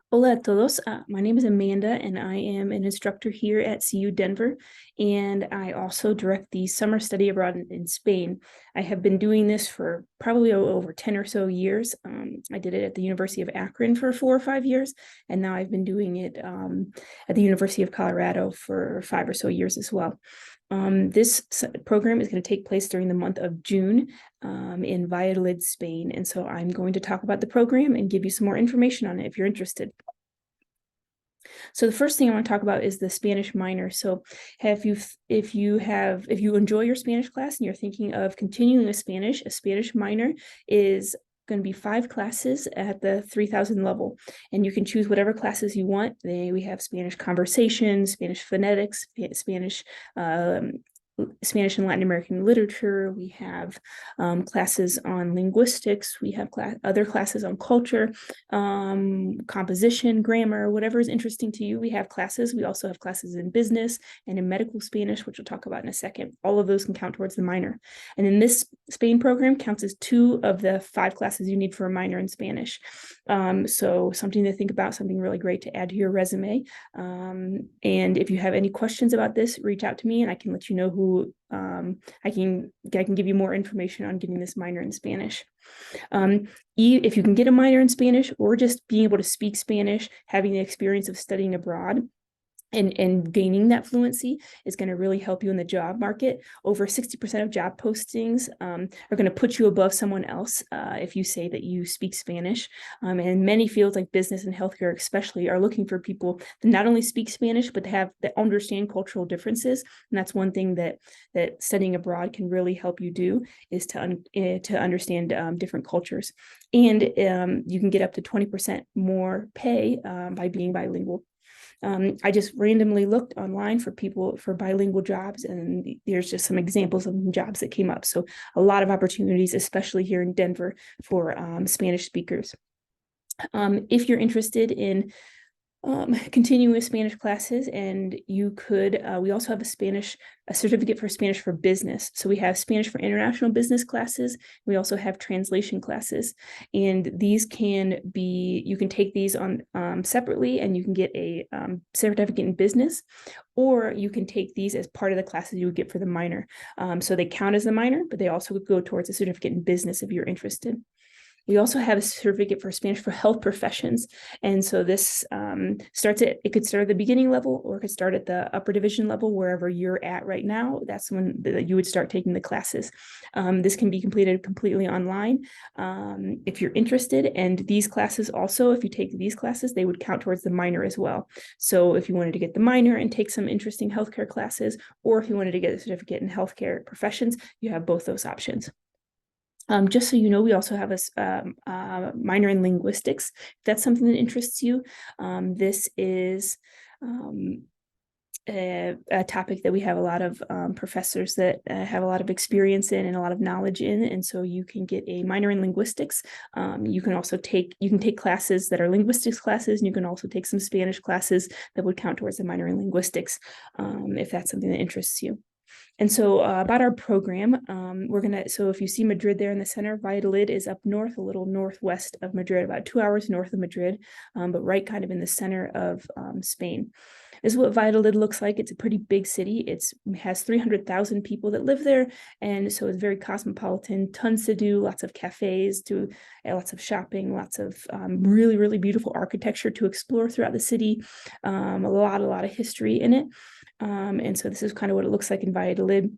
Hola a todos. My name is Amanda, and I am an instructor here at CU Denver, and I also direct the summer study abroad in Spain. I have been doing this for probably over 10 or so years. I did it at the University of Akron for 4 or 5 years, and now I've been doing it at the University of Colorado for 5 or so years as well. This program is going to take place during the month of June in Valladolid, Spain. And so I'm going to talk about the program and give you some more information on it if you're interested. So the first thing I want to talk about is the Spanish minor. So if you enjoy your Spanish class and you're thinking of continuing with Spanish, a Spanish minor is going to be 5 classes at the 3000 level, and you can choose whatever classes you want. We have Spanish conversation, Spanish phonetics, Spanish and Latin American literature. We have classes on linguistics. We have other classes on culture, composition, grammar, whatever is interesting to you. We have classes. We also have classes in business and in medical Spanish, which we'll talk about in a second. All of those can count towards the minor. And then this Spain program counts as 2 of the 5 classes you need for a minor in Spanish. So something to think about, something really great to add to your resume. And if you have any questions about this, reach out to me and I can let you know who I can give you more information on getting this minor in Spanish. If you can get a minor in Spanish, or just being able to speak Spanish, having the experience of studying abroad, and gaining that fluency is going to really help you in the job market. Over 60% of job postings are going to put you above someone else if you say that you speak Spanish. And many fields like business and healthcare especially are looking for people that not only speak Spanish, but that understand cultural differences. And that's one thing that studying abroad can really help you do, is to understand different cultures. And you can get up to 20% more pay by being bilingual. I just randomly looked online for people for bilingual jobs, and there's just some examples of jobs that came up. So a lot of opportunities, especially here in Denver, for Spanish speakers. If you're interested in continuing Spanish classes, and you could, we also have a certificate for Spanish for business. So we have Spanish for international business classes. We also have translation classes, and these you can take these on separately, and you can get a certificate in business, or you can take these as part of the classes you would get for the minor. So they count as the minor, but they also go towards a certificate in business if you're interested. We also have a certificate for Spanish for health professions. And so this it could start at the beginning level, or it could start at the upper division level, wherever you're at right now. That's when you would start taking the classes. This can be completed completely online if you're interested. And these classes also, if you take these classes, they would count towards the minor as well. So if you wanted to get the minor and take some interesting healthcare classes, or if you wanted to get a certificate in healthcare professions, you have both those options. Just so you know, we also have a minor in linguistics. If that's something that interests you, this is a topic that we have a lot of professors that have a lot of experience in and a lot of knowledge in, and so you can get a minor in linguistics. You can take classes that are linguistics classes, and you can also take some Spanish classes that would count towards the minor in linguistics, if that's something that interests you. And so about our program, so if you see Madrid there in the center, Valladolid is up north, a little northwest of Madrid, about 2 hours north of Madrid, but right kind of in the center of Spain. This is what Valladolid looks like. It's a pretty big city. It has 300,000 people that live there. And so it's very cosmopolitan, tons to do, lots of cafes, lots of shopping, lots of really, really beautiful architecture to explore throughout the city, a lot of history in it. And so this is kind of what it looks like in Valladolid.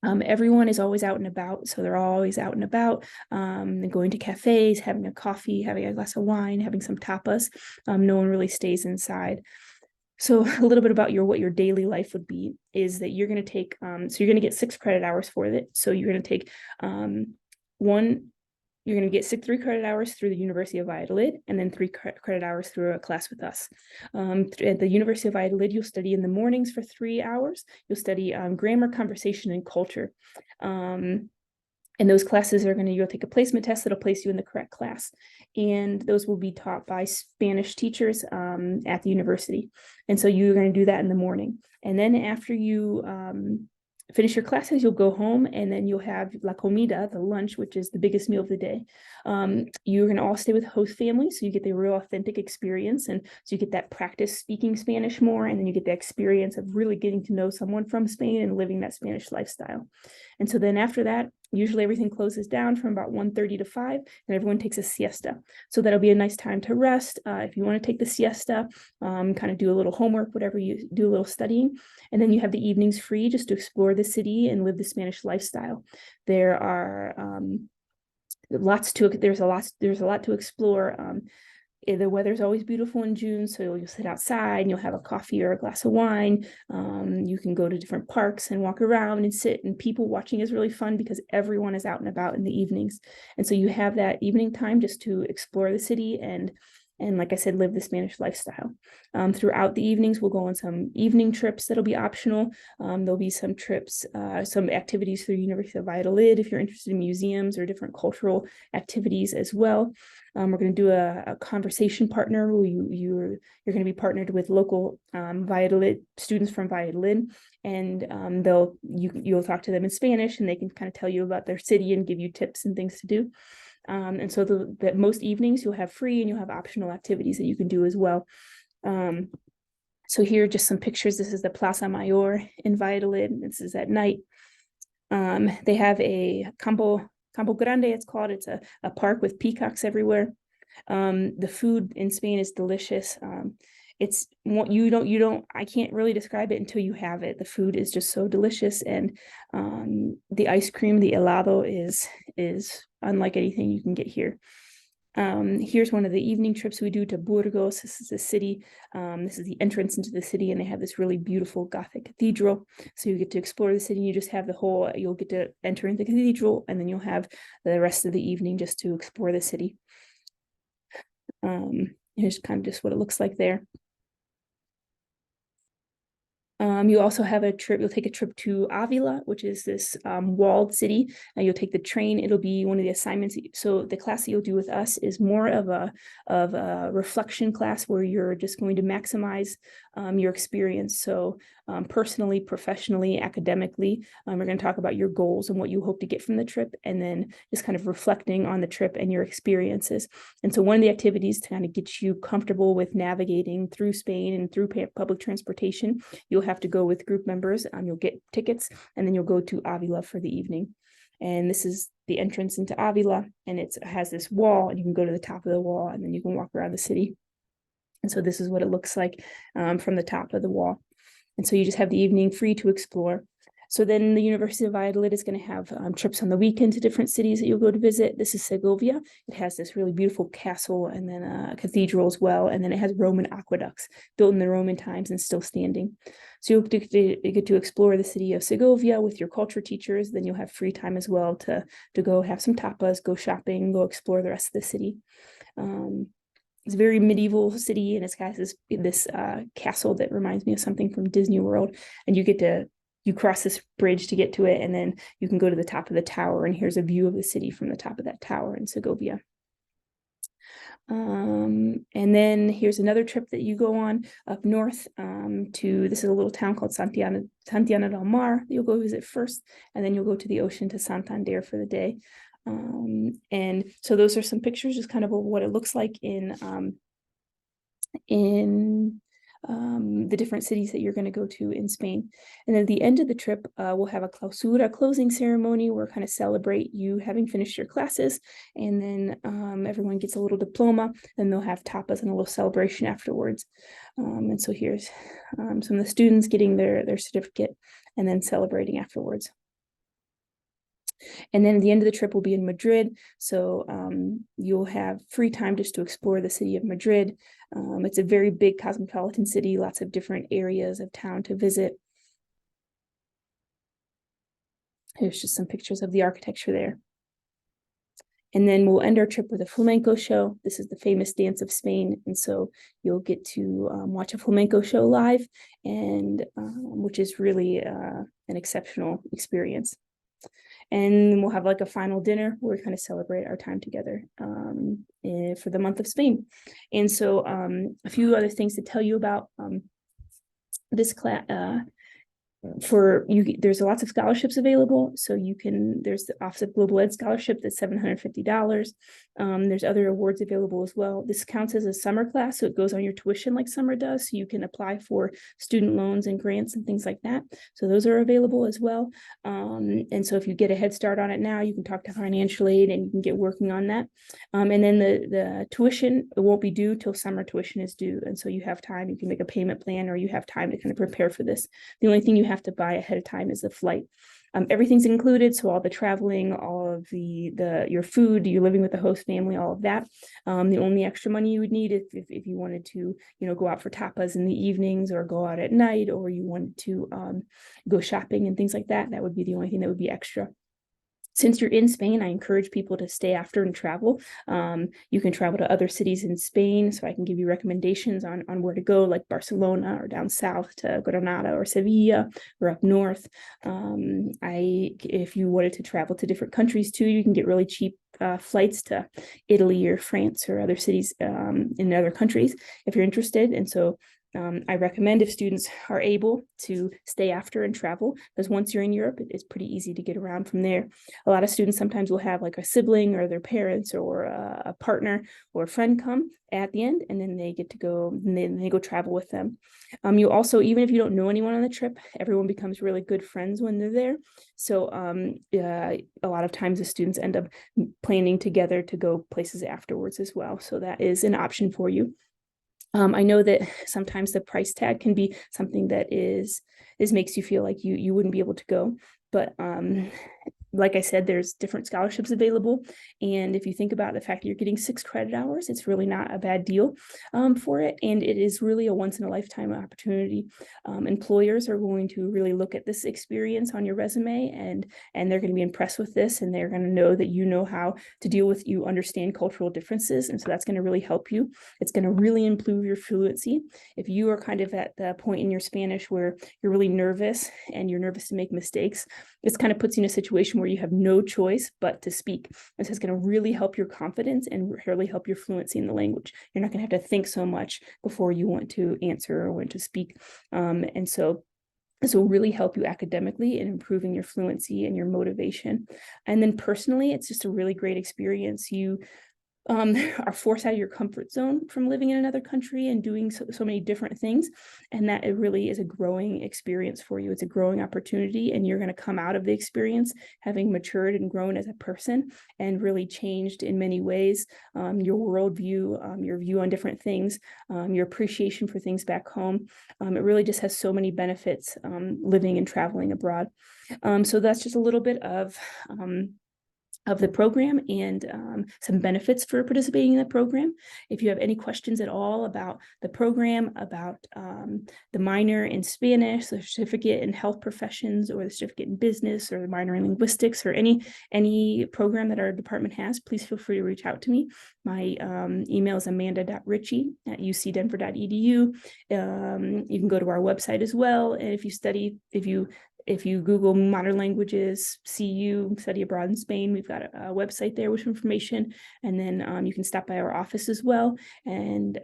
Everyone is always out and about, so they're always out and about, and going to cafes, having a coffee, having a glass of wine, having some tapas. No one really stays inside. So a little bit about what your daily life would be is that you're going to take, so you're going to get 6 credit hours for it. So you're going to take you're going to get 3 credit hours through the University of Valladolid, and then 3 credit hours through a class with us. At the University of Valladolid, you'll study in the mornings for 3 hours. You'll study grammar, conversation, and culture. And those classes you'll take a placement test that'll place you in the correct class. And those will be taught by Spanish teachers at the university. And so you're going to do that in the morning. And then after you finish your classes, you'll go home, and then you'll have la comida, the lunch, which is the biggest meal of the day. You're going to all stay with host families, so you get the real authentic experience, and so you get that practice speaking Spanish more, and then you get the experience of really getting to know someone from Spain and living that Spanish lifestyle. And so then after that, usually everything closes down from about 1:30 to 5, and everyone takes a siesta. So that'll be a nice time to rest. If you want to take the siesta, kind of do a little homework, whatever you do, a little studying. And then you have the evenings free just to explore the city and live the Spanish lifestyle. There are there's a lot to explore. The weather's always beautiful in June, so you'll sit outside and you'll have a coffee or a glass of wine. You can go to different parks and walk around and sit, and people watching is really fun because everyone is out and about in the evenings. And so you have that evening time just to explore the city and like I said, live the Spanish lifestyle. Throughout the evenings, we'll go on some evening trips that'll be optional. There'll be some trips, some activities through University of Valladolid if you're interested in museums or different cultural activities as well. We're going to do a conversation partner where you're going to be partnered with local Valladolid students from Valladolid, and you'll talk to them in Spanish, and they can kind of tell you about their city and give you tips and things to do. And so that most evenings you'll have free, and you'll have optional activities that you can do as well. So here are just some pictures. This is the Plaza Mayor in Valladolid. This is at night. They have a Campo Grande, it's called. It's a park with peacocks everywhere. The food in Spain is delicious. It's what I can't really describe it until you have it. The food is just so delicious, and the ice cream, the helado is unlike anything you can get here. Here's one of the evening trips we do to Burgos. This is the city. This is the entrance into the city, and they have this really beautiful Gothic cathedral. So you get to explore the city, and you just have you'll get to enter into the cathedral, and then you'll have the rest of the evening just to explore the city. Here's kind of just what it looks like there. You also have you'll take a trip to Avila, which is this walled city. You'll take the train. It'll be one of the assignments. So the class that you'll do with us is more of a reflection class where you're just going to maximize your experience. So personally, professionally, academically, we're going to talk about your goals and what you hope to get from the trip, and then just kind of reflecting on the trip and your experiences. And so one of the activities to kind of get you comfortable with navigating through Spain and through public transportation, you'll have to go with group members. You'll get tickets, and then you'll go to Avila for the evening. And this is the entrance into Avila, and it has this wall, and you can go to the top of the wall, and then you can walk around the city. And so this is what it looks like from the top of the wall. And so you just have the evening free to explore. So then the University of Valladolid is going to have trips on the weekend to different cities that you'll go to visit. This is Segovia. It has this really beautiful castle, and then a cathedral as well. And then it has Roman aqueducts built in the Roman times and still standing. So you'll get to explore the city of Segovia with your culture teachers. Then you'll have free time as well to go have some tapas, go shopping, go explore the rest of the city. It's a very medieval city, and it's got this castle that reminds me of something from Disney World. And you cross this bridge to get to it, and then you can go to the top of the tower, and here's a view of the city from the top of that tower in Segovia. And then here's another trip that you go on up north this is a little town called Santiana del Mar that you'll go visit first, and then you'll go to the ocean to Santander for the day. And so those are some pictures, just kind of what it looks like in the different cities that you're going to go to in Spain. And then at the end of the trip, we'll have a clausura closing ceremony where we kind of celebrate you having finished your classes, and then everyone gets a little diploma, and they'll have tapas and a little celebration afterwards. And so here's some of the students getting their certificate and then celebrating afterwards. And then at the end of the trip will be in Madrid. So you'll have free time just to explore the city of Madrid. It's a very big cosmopolitan city, lots of different areas of town to visit. Here's just some pictures of the architecture there. And then we'll end our trip with a flamenco show. This is the famous dance of Spain. And so you'll get to watch a flamenco show live, and which is really an exceptional experience. And we'll have like a final dinner where we kind of celebrate our time together for the month of Spain. And so a few other things to tell you about this class. for you, there's lots of scholarships available. So there's the Office of Global Ed Scholarship that's $750. There's other awards available as well. This counts as a summer class, so it goes on your tuition like summer does. So you can apply for student loans and grants and things like that. So those are available as well. And so if you get a head start on it now, you can talk to financial aid and you can get working on that. And then the tuition, it won't be due till summer tuition is due. And so you have time, you can make a payment plan, or you have time to kind of prepare for this. The only thing you have to buy ahead of time is the flight. Everything's included, so all the traveling, all of your food, you're living with the host family, all of that. The only extra money you would need if you wanted to, go out for tapas in the evenings or go out at night, or you wanted to go shopping and things like that, that would be the only thing that would be extra. Since you're in Spain, I encourage people to stay after and travel. You can travel to other cities in Spain, so I can give you recommendations on where to go, like Barcelona, or down south to Granada or Sevilla, or up north. If you wanted to travel to different countries too, you can get really cheap flights to Italy or France or other cities in other countries if you're interested. And so I recommend, if students are able, to stay after and travel, because once you're in Europe, it's pretty easy to get around from there. A lot of students sometimes will have like a sibling or their parents or a partner or a friend come at the end, and then they get to go, and then they go travel with them. You also, even if you don't know anyone on the trip, everyone becomes really good friends when they're there. So a lot of times the students end up planning together to go places afterwards as well. So that is an option for you. I know that sometimes the price tag can be something that makes you feel like you wouldn't be able to go, but like I said, there's different scholarships available. And if you think about the fact that you're getting 6 credit hours, it's really not a bad deal for it. And it is really a once in a lifetime opportunity. Employers are going to really look at this experience on your resume, and they're going to be impressed with this, and they're going to know that you know how to deal with, you understand cultural differences. And so that's going to really help you. It's going to really improve your fluency. If you are kind of at the point in your Spanish where you're really nervous and you're nervous to make mistakes, this kind of puts you in a situation where you have no choice but to speak. This is going to really help your confidence and really help your fluency in the language. You're not going to have to think so much before you want to answer or want to speak. And so this will really help you academically in improving your fluency and your motivation. And then personally, it's just a really great experience. You are forced out of your comfort zone from living in another country and doing so many different things. And that it really is a growing experience for you. It's a growing opportunity, and you're going to come out of the experience having matured and grown as a person and really changed in many ways. Your worldview, your view on different things, your appreciation for things back home. It really just has so many benefits living and traveling abroad. So that's just a little bit of the program and some benefits for participating in the program. If you have any questions at all about the program, about the minor in Spanish, the certificate in health professions, or the certificate in business, or the minor in linguistics, or any program that our department has, please feel free to reach out to me. My email is amanda.ritchie@ucdenver.edu. You can go to our website as well. And if you Google modern languages, CU, study abroad in Spain, we've got a website there with information. And then you can stop by our office as well. And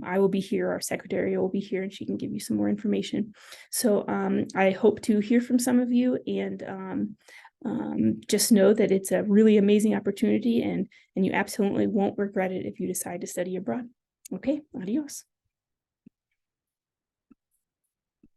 I will be here, our secretary will be here, and she can give you some more information. So I hope to hear from some of you, and just know that it's a really amazing opportunity, and you absolutely won't regret it if you decide to study abroad. Okay, adios.